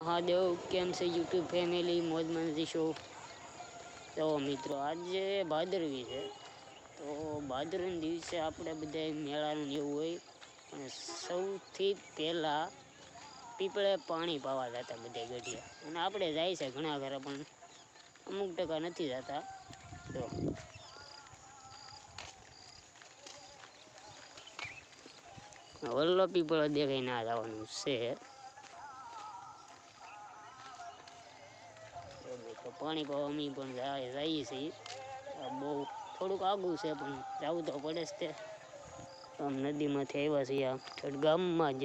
હા દેવ કેમ છે યુટ્યુબ ફેમિલી મોજમાં શો. તો મિત્રો આજે ભાદરવી છે, તો ભાદરવીના દિવસે આપણે બધા મેળાનું એવું હોય, અને સૌથી પહેલાં પીપળે પાણી પાવા જતા બધા ગઢિયા, અને આપણે જાય છે ઘણા ઘરે, પણ અમુક ટકા નથી જતા. તો વલ્લો પીપળો દેખાઈ ના જવાનું છે. તો પાણી પાવા અમે પણ જઈએ છીએ. બહુ થોડુંક આઘું છે, પણ જવું તો પડે જ તે. આમ નદીમાંથી આવ્યા છીએ, આમ ગામમાં જ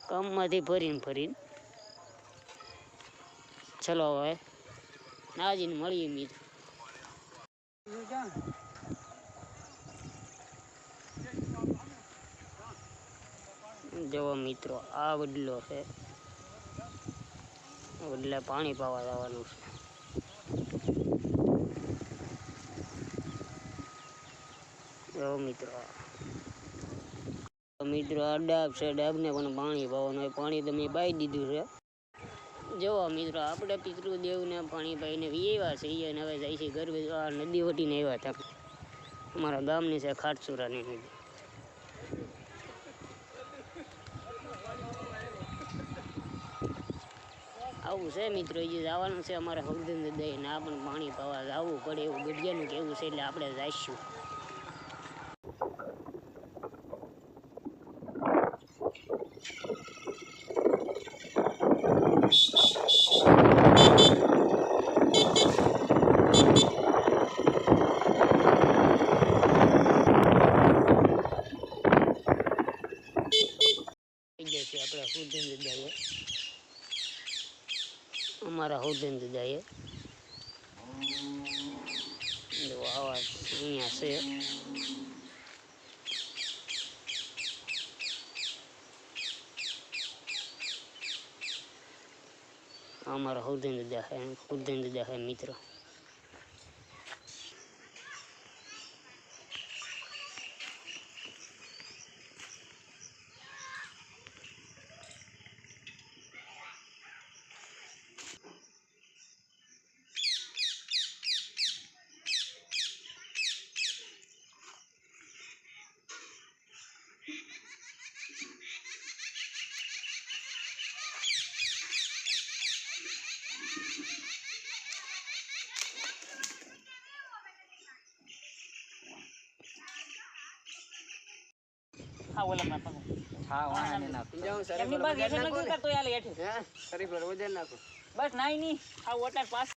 ગામમાંથી ફરીને ચલો હવે નાજીને મળીએ મિત્રો. જોવો મિત્રો, આ વડલો છે, વડલે પાણી પાવા જવાનું છે. જો મિત્રો આ ડાબ છે, ડાબને પણ પાણી પાવાનું હોય. પાણી તમે પાઈ દીધું છે. જોવો મિત્રો, આપણે પિતૃદેવને પાણી પાઈને એવા છીએ, અને હવે જાય છે ગરબે. આ નદી વટીને આવ્યા હતા, અમારા ગામની છે ખાટસુરાની નદી. આવું છે મિત્રો, એ જવાનું છે અમારે હવદન દઈ ના પણ પાણી પાવા જવું પડે એવું ગઢિયાનું કેવું છે, એટલે આપણે જઈશું. આપણે હવદન જઈએ, અમારા હવદન જઈએ. આવા અહીંયા છે. અમારા હવદન દાદા મિત્રો. હા ઓલા માં પગ હા વાના ને નાખ જાવ સર એમની બાદ એ નથી કરતો યાર હેઠે હે સરી પર વજન નાખો બસ નાઈ ની આ ઓટલા પાસ